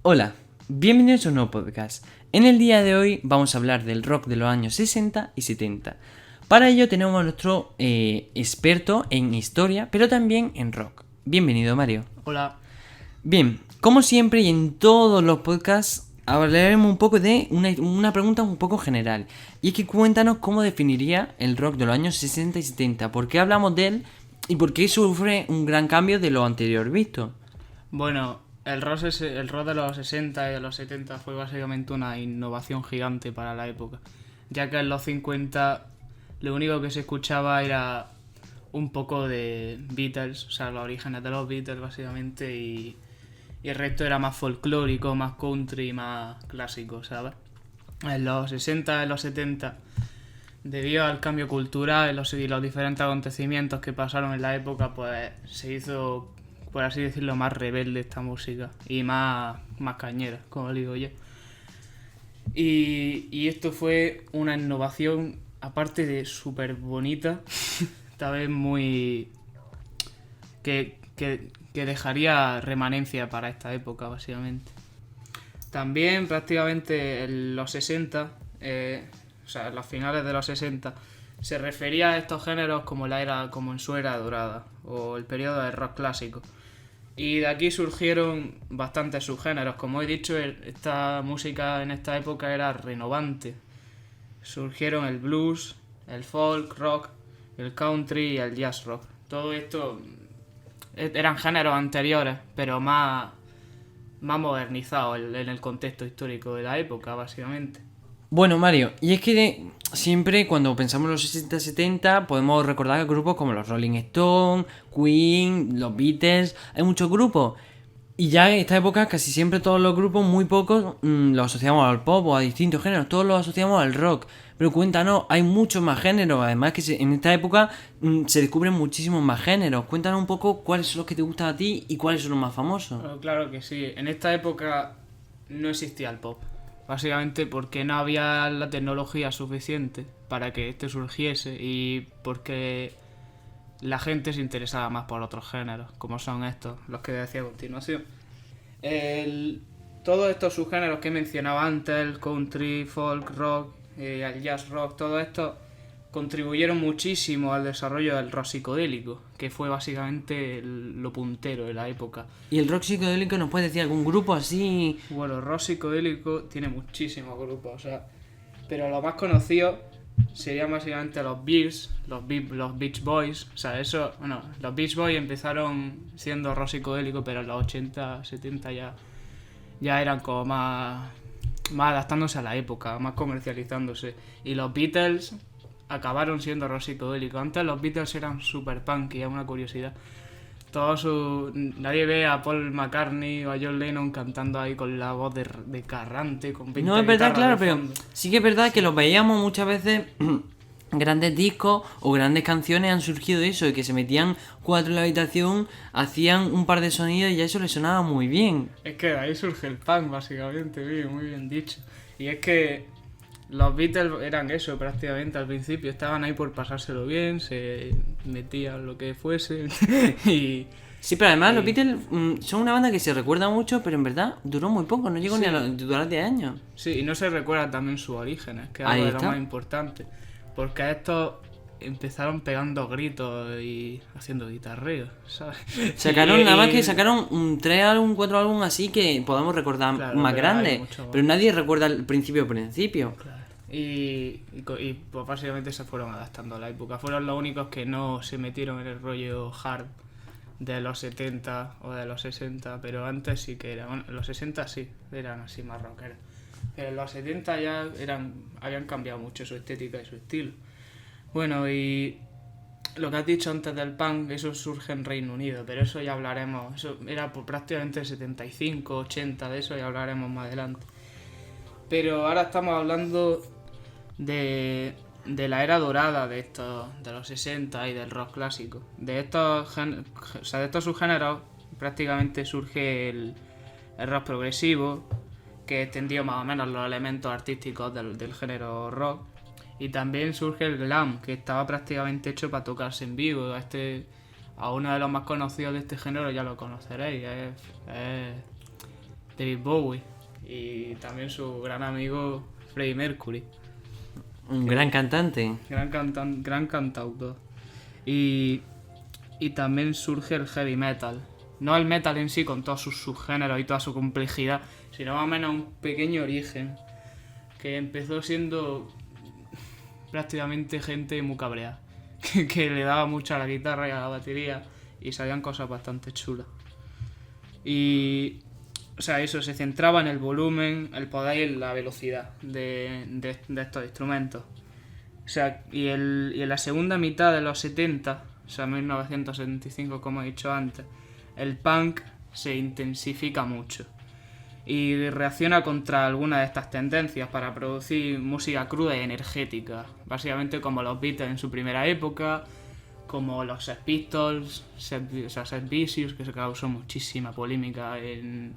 Hola, bienvenidos a un nuevo podcast. En el día de hoy vamos a hablar del rock de los años 60 y 70. Para ello tenemos a nuestro experto en historia, pero también en rock. Bienvenido, Mario. Hola. Bien, como siempre y en todos los podcasts hablaremos un poco de una pregunta un poco general. Y es que cuéntanos cómo definiría el rock de los años 60 y 70. ¿Por qué hablamos de él y por qué sufre un gran cambio de lo anterior visto? Bueno, el rock de los 60 y de los 70 fue básicamente una innovación gigante para la época, ya que en los 50 lo único que se escuchaba era un poco de Beatles, o sea, los orígenes de los Beatles básicamente, y el resto era más folclórico, más country, más clásico, ¿sabes? En los 60 y los 70, debido al cambio cultural y los diferentes acontecimientos que pasaron en la época, pues se hizo, por así decirlo, más rebelde esta música y más cañera, como digo yo. Y esto fue una innovación, aparte de súper bonita, tal vez muy... que dejaría remanencia para esta época, básicamente. También prácticamente en los 60, o sea, en los finales de los 60, se refería a estos géneros como en su era dorada, o el periodo del rock clásico. Y de aquí surgieron bastantes subgéneros. Como he dicho, esta música en esta época era renovante. Surgieron el blues, el folk rock, el country y el jazz rock. Todo esto eran géneros anteriores, pero más modernizados en el contexto histórico de la época, básicamente. Bueno, Mario, y es que siempre cuando pensamos en los 60-70 podemos recordar grupos como los Rolling Stones, Queen, los Beatles, hay muchos grupos. Y ya en esta época casi siempre todos los grupos, muy pocos, los asociamos al pop o a distintos géneros, todos los asociamos al rock. Pero cuéntanos, hay muchos más géneros, además que en esta época se descubren muchísimos más géneros. Cuéntanos un poco cuáles son los que te gustan a ti y cuáles son los más famosos. Claro que sí, en esta época no existía el pop. Básicamente porque no había la tecnología suficiente para que este surgiese y porque la gente se interesaba más por otros géneros, como son estos, los que decía a continuación. Todos estos subgéneros que mencionaba antes, el country, folk, rock, el jazz rock, todo esto contribuyeron muchísimo al desarrollo del rock psicodélico, que fue básicamente lo puntero de la época. ¿Y el rock psicodélico nos puede decir algún grupo así? Bueno, el rock psicodélico tiene muchísimos grupos, o sea, pero los más conocidos serían básicamente los Beatles, los Beach Boys, o sea, eso, bueno, los Beach Boys empezaron siendo rock psicodélico, pero en los 80, 70 ya eran como más adaptándose a la época, más comercializándose. Y los Beatles acabaron siendo rock psicodélico. Antes los Beatles eran super punk, y es una curiosidad. Nadie ve a Paul McCartney o a John Lennon cantando ahí con la voz de carrante, con 20 No, es verdad, claro, guitarras de pero fondo. sí que es verdad que los veíamos muchas veces. Grandes discos o grandes canciones han surgido de eso, de que se metían 4 en la habitación, hacían un par de sonidos y ya eso les sonaba muy bien. Es que de ahí surge el punk, básicamente, muy bien dicho. Y es que los Beatles eran eso prácticamente al principio, estaban ahí por pasárselo bien, se metían lo que fuese y... Sí, pero además los Beatles son una banda que se recuerda mucho, pero en verdad duró muy poco, no llegó Sí. ni a durar 10 años. Sí, y no se recuerda también sus orígenes, que es Ahí algo de lo está. más importante. Porque estos empezaron pegando gritos y haciendo guitarreo, ¿sabes? Sacaron, Y- nada más que y- sacaron 3 álbumes, 4 álbumes así que podamos recordar Claro, más pero hay grandes. mucho más. Pero nadie recuerda el principio. Claro. Y pues básicamente se fueron adaptando a la época. Fueron los únicos que no se metieron en el rollo hard de los 70 o de los 60, pero antes sí que eran. Bueno, los 60 sí, eran así más rockeros. Pero en los 70 ya habían cambiado mucho su estética y su estilo. Bueno, y lo que has dicho antes del punk, eso surge en Reino Unido, pero eso ya hablaremos. Eso era por prácticamente 75, 80, de eso ya hablaremos más adelante. Pero ahora estamos hablando de la era dorada de los 60 y del rock clásico. De estos subgéneros prácticamente surge el rock progresivo, que extendió más o menos los elementos artísticos del género rock. Y también surge el glam, que estaba prácticamente hecho para tocarse en vivo. A uno de los más conocidos de este género ya lo conoceréis, es David Bowie y también su gran amigo Freddie Mercury. Un gran cantante. Gran cantautor. Y también surge el heavy metal. No el metal en sí con todos sus subgéneros y toda su complejidad, sino más o menos un pequeño origen que empezó siendo prácticamente gente muy cabreada, que le daba mucho a la guitarra y a la batería y salían cosas bastante chulas. Y o sea, eso se centraba en el volumen, el poder y la velocidad de estos instrumentos. O sea, y en la segunda mitad de los 70, o sea, 1975 como he dicho antes, el punk se intensifica mucho y reacciona contra algunas de estas tendencias para producir música cruda y energética, básicamente como los Beatles en su primera época, como los Sex Pistols, Sex Vicious, que se causó muchísima polémica en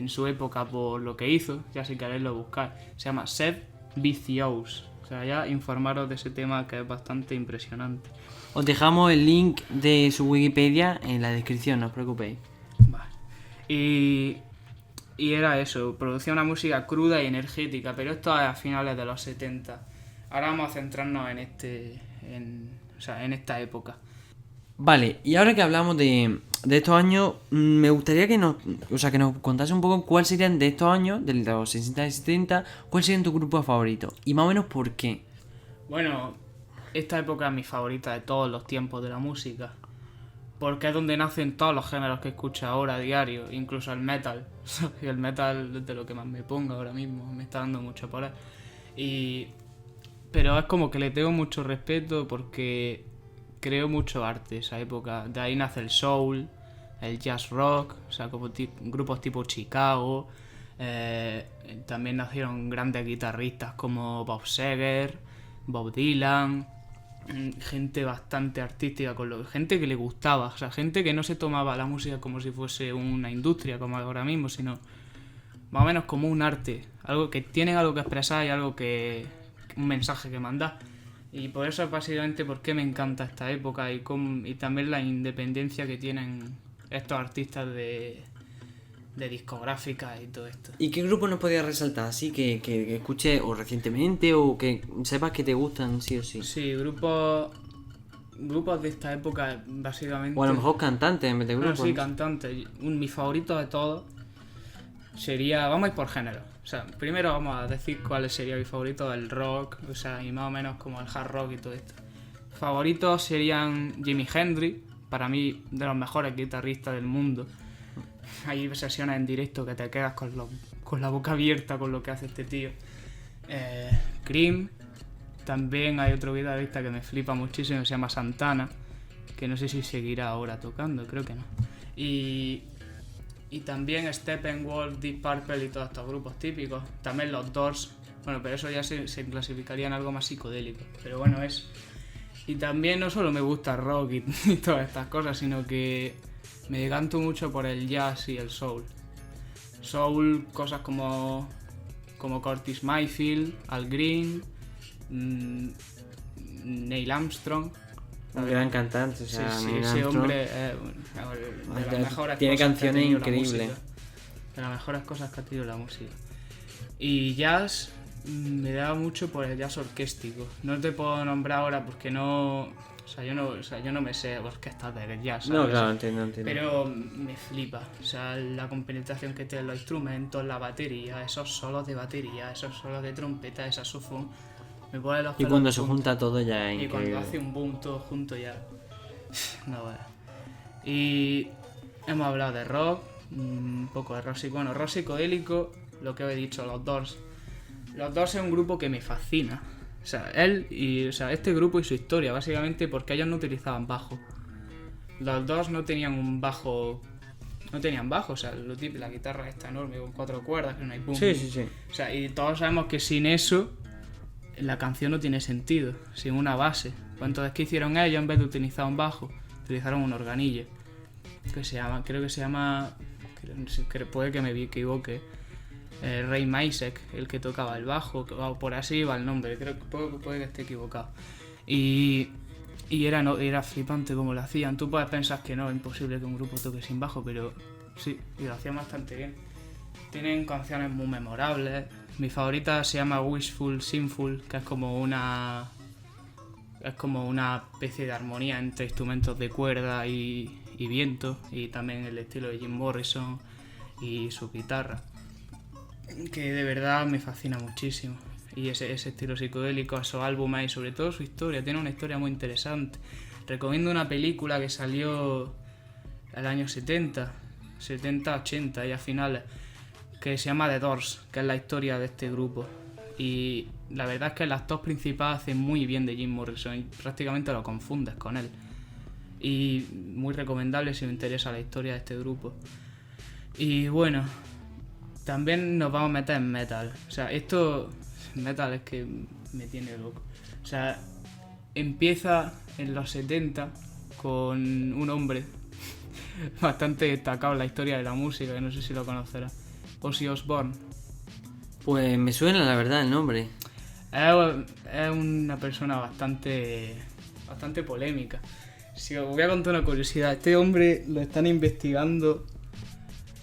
su época por lo que hizo, ya si queréis lo buscar, se llama Sex Vicious. O sea, ya informaros de ese tema que es bastante impresionante. Os dejamos el link de su Wikipedia en la descripción, no os preocupéis. Vale. Y era eso, producía una música cruda y energética, pero esto es a finales de los 70. Ahora vamos a centrarnos en esta época. Vale, y ahora que hablamos de estos años, me gustaría que nos contase un poco cuál serían de estos años, de los 60 y 70, cuál serían tus grupos favoritos y más o menos por qué. Bueno, esta época es mi favorita de todos los tiempos de la música, porque es donde nacen todos los géneros que escucho ahora a diario, incluso el metal. Y el metal es de lo que más me pongo ahora mismo, me está dando mucho por él. Pero es como que le tengo mucho respeto porque creo mucho arte esa época. De ahí nace el soul, el jazz rock, o sea, como grupos tipo Chicago. También nacieron grandes guitarristas como Bob Seger, Bob Dylan, gente bastante artística, gente que le gustaba, o sea, gente que no se tomaba la música como si fuese una industria como ahora mismo, sino más o menos como un arte, algo que tienen algo que expresar y un mensaje que mandar. Y por eso es básicamente por qué me encanta esta época y también la independencia que tienen estos artistas de discográficas y todo esto. ¿Y qué grupo nos podías resaltar? Así que escuches o recientemente o que sepas que te gustan sí o sí. Sí, grupos de esta época básicamente... O a lo mejor cantantes en vez de grupos. Bueno, sí, cantantes. Mi favorito de todos sería... Vamos a ir por género. O sea, primero vamos a decir cuál sería mi favorito, el rock, o sea, y más o menos como el hard rock y todo esto. Favoritos serían Jimi Hendrix, para mí de los mejores guitarristas del mundo. Hay sesiones en directo que te quedas con la boca abierta con lo que hace este tío. Cream, también hay otro guitarrista que me flipa muchísimo, que se llama Santana, que no sé si seguirá ahora tocando, creo que no. Y también Steppenwolf, Deep Purple y todos estos grupos típicos. También los Doors, bueno, pero eso ya se clasificaría en algo más psicodélico. Pero bueno, es... Y también no solo me gusta el rock y todas estas cosas, sino que me decanto mucho por el jazz y el soul. Soul, cosas como Curtis Mayfield, Al Green, Neil Armstrong. Un gran cantante, o sea, sí, Neil ese Armstrong, hombre de las mejores tiene cosas canciones que ha tenido increíbles. la música. De las mejores cosas que ha tenido la música. Y jazz me da mucho por el jazz orquéstico. No te puedo nombrar ahora porque no... yo no me sé orquestas de jazz, ¿sabes? No, claro, entiendo. Pero me flipa. O sea, la compenetración que tienen los instrumentos, la batería, esos solos de batería, esos solos de trompeta, de saxofón. Me pone los Y pelos cuando de se punta. junta todo ya es Y increíble. cuando hace un boom todo junto ya... No, bueno. Y hemos hablado de rock, un poco de rock psicodélico, lo que he dicho, los Doors. Los Doors es un grupo que me fascina. O sea, este grupo y su historia, básicamente porque ellos no utilizaban bajo. Los Doors no tenían un bajo... No tenían bajo, o sea, la guitarra está enorme, con 4 cuerdas, que no hay boom. Sí. O sea, y todos sabemos que sin eso la canción no tiene sentido, sin una base. Pues entonces, ¿qué hicieron ellos? En vez de utilizar un bajo, utilizaron un organillo. Creo que se llama, puede que me equivoque, Ray Maisek, el que tocaba el bajo, o por así iba el nombre, creo que puede que esté equivocado. Y era flipante como lo hacían. Tú puedes pensar que no, es imposible que un grupo toque sin bajo, pero sí, y lo hacían bastante bien. Tienen canciones muy memorables. Mi favorita se llama Wishful Sinful, que es como una especie de armonía entre instrumentos de cuerda y viento, y también el estilo de Jim Morrison y su guitarra, que de verdad me fascina muchísimo. Y ese estilo psicodélico, esos álbumes y sobre todo su historia, tiene una historia muy interesante. Recomiendo una película que salió el año 70, 80 y a finales, que se llama The Doors, que es la historia de este grupo. Y la verdad es que el actor principal hace muy bien de Jim Morrison y prácticamente lo confundes con él. Y muy recomendable si os interesa la historia de este grupo. Y bueno, también nos vamos a meter en metal. O sea, esto metal es que me tiene loco. O sea, empieza en los 70 con un hombre bastante destacado en la historia de la música, que no sé si lo conocerás. Ozzy Osbourne. Pues me suena la verdad el nombre. Es una persona bastante polémica. Si os voy a contar una curiosidad, este hombre lo están investigando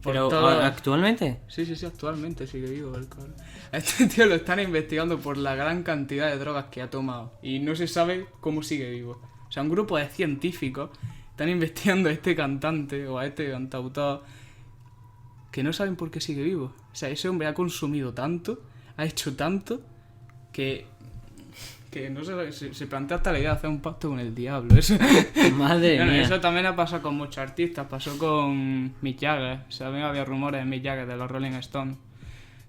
por ¿Pero todo... actualmente? Sí, actualmente sigue vivo el cabrón. A este tío lo están investigando por la gran cantidad de drogas que ha tomado y no se sabe cómo sigue vivo. O sea, un grupo de científicos están investigando a este cantante o a este cantautor que no saben por qué sigue vivo. O sea, ese hombre ha consumido tanto, ha hecho tanto, que no se plantea hasta la idea de hacer un pacto con el diablo. Eso. Madre Bueno, mía. eso también ha pasado con muchos artistas. Pasó con Mick Jagger. O sea, también había rumores de Mick Jagger de los Rolling Stones.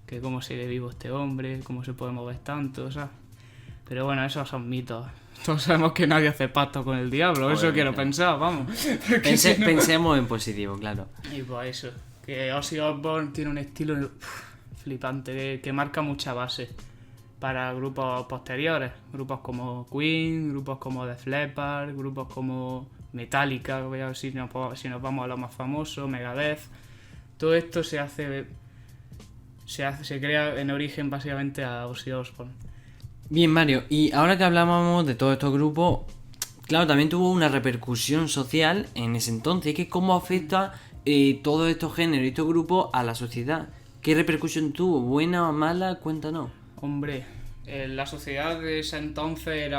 Que cómo sigue vivo este hombre, cómo se puede mover tanto, o sea. Pero bueno, esos son mitos. Todos sabemos que nadie hace pacto con el diablo. Eso quiero pensar, vamos. Pensemos en positivo, claro. Y pues eso. Que Ozzy Osbourne tiene un estilo flipante que marca mucha base para grupos posteriores, grupos como Queen, grupos como Def Leppard, grupos como Metallica, voy a ver si nos vamos a lo más famoso, Megadeth. Todo esto se crea en origen básicamente a Ozzy Osbourne. Bien, Mario, y ahora que hablábamos de todos estos grupos, claro, también tuvo una repercusión social en ese entonces, que es cómo afecta todos estos géneros y estos grupos a la sociedad. ¿Qué repercusión tuvo? ¿Buena o mala? Cuéntanos. Hombre, la sociedad de ese entonces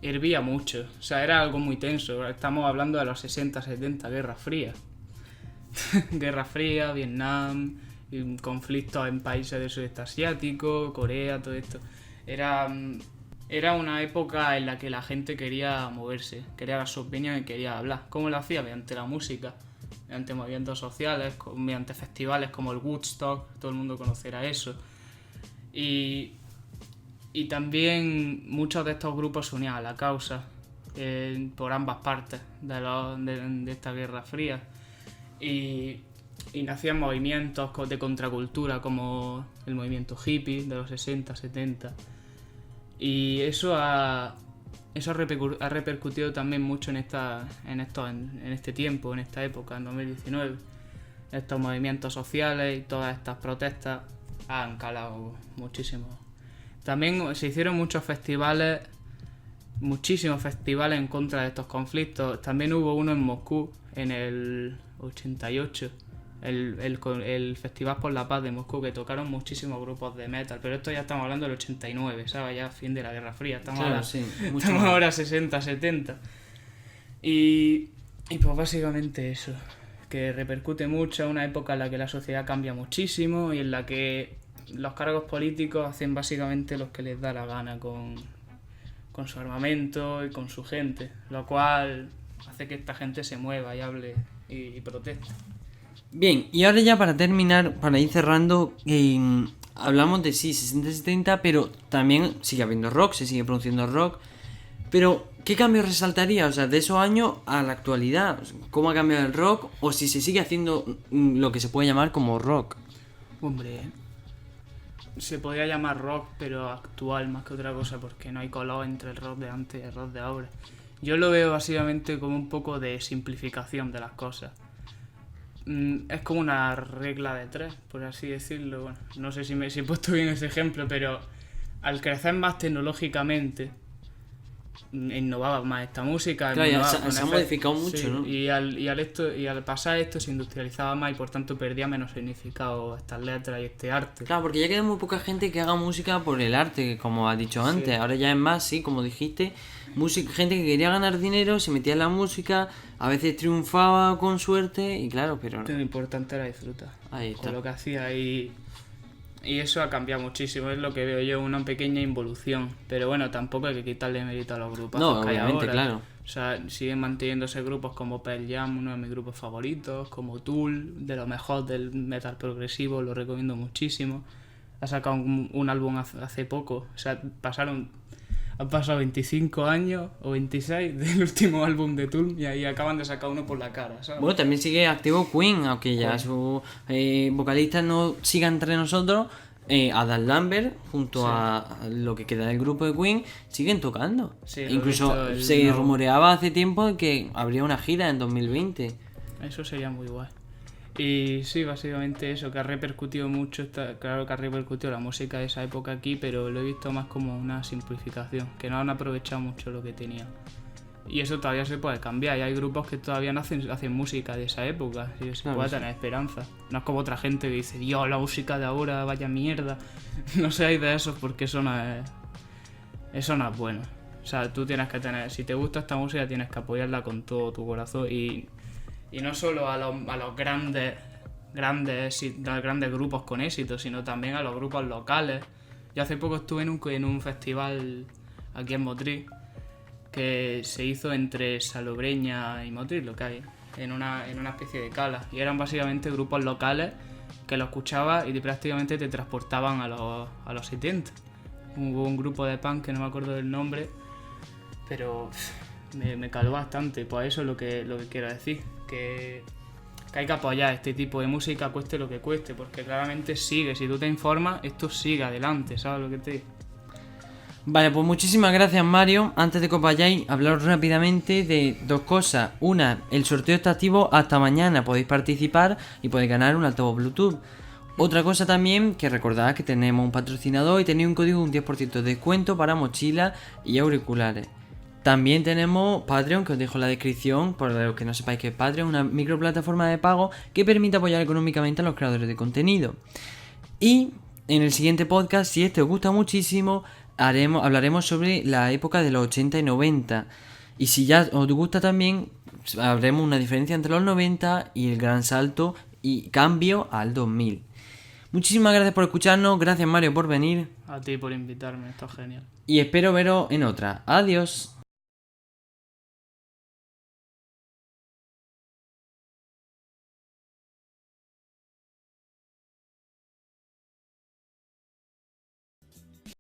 hervía mucho, o sea, era algo muy tenso. Estamos hablando de los 60, 70, Guerra Fría. Guerra Fría, Vietnam, conflictos en países del sudeste asiático, Corea, todo esto. Era una época en la que la gente quería moverse, quería dar su opinión y quería hablar. ¿Cómo lo hacía? Mediante la música, mediante movimientos sociales, mediante festivales como el Woodstock, todo el mundo conocerá eso. Y también muchos de estos grupos se unían a la causa por ambas partes de esta Guerra Fría. Y nacían movimientos de contracultura como el movimiento hippie de los 60, 70. Y eso ha repercutido también mucho en este tiempo, en esta época, en 2019. Estos movimientos sociales y todas estas protestas han calado muchísimo. También se hicieron muchísimos festivales en contra de estos conflictos. También hubo uno en Moscú en el 88, el Festival por la Paz de Moscú, que tocaron muchísimos grupos de metal, pero esto ya estamos hablando del 89, ¿sabes? Ya fin de la Guerra Fría, estamos ahora 60, 70. Y pues básicamente eso, que repercute mucho, una época en la que la sociedad cambia muchísimo y en la que los cargos políticos hacen básicamente lo que les da la gana con su armamento y con su gente, lo cual hace que esta gente se mueva y hable y proteste. Bien, y ahora ya para terminar, para ir cerrando, hablamos de 60-70, pero también sigue habiendo rock, se sigue produciendo rock. Pero, ¿qué cambio resaltaría? O sea, de esos años a la actualidad, ¿cómo ha cambiado el rock? O si se sigue haciendo lo que se puede llamar como rock. Hombre, se podría llamar rock, pero actual más que otra cosa, porque no hay color entre el rock de antes y el rock de ahora. Yo lo veo básicamente como un poco de simplificación de las cosas. Es como una regla de 3, por así decirlo. Bueno, no sé si he puesto bien ese ejemplo, pero al crecer más tecnológicamente innovaba más esta música. Claro, ya innovaba se con ha efectos, modificado mucho, sí, ¿no? y al pasar esto se industrializaba más y por tanto perdía menos significado estas letras y este arte. Claro, porque ya queda muy poca gente que haga música por el arte, como has dicho antes. Sí. Ahora ya es más, sí, como dijiste, gente que quería ganar dinero, se metía en la música, a veces triunfaba con suerte, y claro, pero Lo importante era disfrutar ahí está. con lo que hacía y eso ha cambiado muchísimo, es lo que veo yo, una pequeña involución. Pero bueno, tampoco hay que quitarle mérito a los grupos No, que hay obviamente, ahora. claro. O sea, siguen manteniéndose grupos como Pearl Jam, uno de mis grupos favoritos, como Tool, de lo mejor del metal progresivo, lo recomiendo muchísimo. Ha sacado un álbum hace poco, o sea, han pasado 25 años o 26 del último álbum de Tool y ahí acaban de sacar uno por la cara, ¿sabes? Bueno, también sigue activo Queen, aunque ya Queen. su vocalista no siga entre nosotros. Adam Lambert, junto Sí. a lo que queda del grupo de Queen, siguen tocando. Sí, lo he Incluso visto, el se nuevo- rumoreaba hace tiempo que habría una gira en 2020. Eso sería muy guay. Y sí, básicamente eso, que ha repercutido mucho, claro que ha repercutido la música de esa época aquí, pero lo he visto más como una simplificación, que no han aprovechado mucho lo que tenían. Y eso todavía se puede cambiar, y hay grupos que todavía no hacen música de esa época, y se Claro, puede sí. tener esperanza. No es como otra gente que dice, Dios, la música de ahora, vaya mierda. No seáis de esos porque eso no es bueno. O sea, tú tienes que tener, si te gusta esta música, tienes que apoyarla con todo tu corazón y no solo a los grandes grupos con éxito, sino también a los grupos locales. Yo hace poco estuve en un festival aquí en Motril que se hizo entre Salobreña y Motril, lo que hay, en una especie de cala. Y eran básicamente grupos locales que lo escuchabas y prácticamente te transportaban a los 70. Hubo un grupo de punk que no me acuerdo del nombre, pero me caló bastante. Pues eso es lo que quiero decir, que hay que apoyar este tipo de música cueste lo que cueste, porque claramente sigue, si tú te informas, esto sigue adelante, ¿sabes lo que te digo? Vale, pues muchísimas gracias, Mario. Antes de que os vayáis, hablaros rápidamente de dos cosas. Una, el sorteo está activo hasta mañana, podéis participar y podéis ganar un altavoz Bluetooth. Otra cosa también, que recordad que tenemos un patrocinador y tenéis un código de un 10% de descuento para mochilas y auriculares. También tenemos Patreon, que os dejo en la descripción, por los que no sepáis qué es Patreon, una microplataforma de pago que permite apoyar económicamente a los creadores de contenido. Y en el siguiente podcast, si este os gusta muchísimo, hablaremos sobre la época de los 80 y 90. Y si ya os gusta también, haremos una diferencia entre los 90 y el gran salto y cambio al 2000. Muchísimas gracias por escucharnos, gracias Mario por venir A ti por invitarme, esto es genial. y espero veros en otra. Adiós.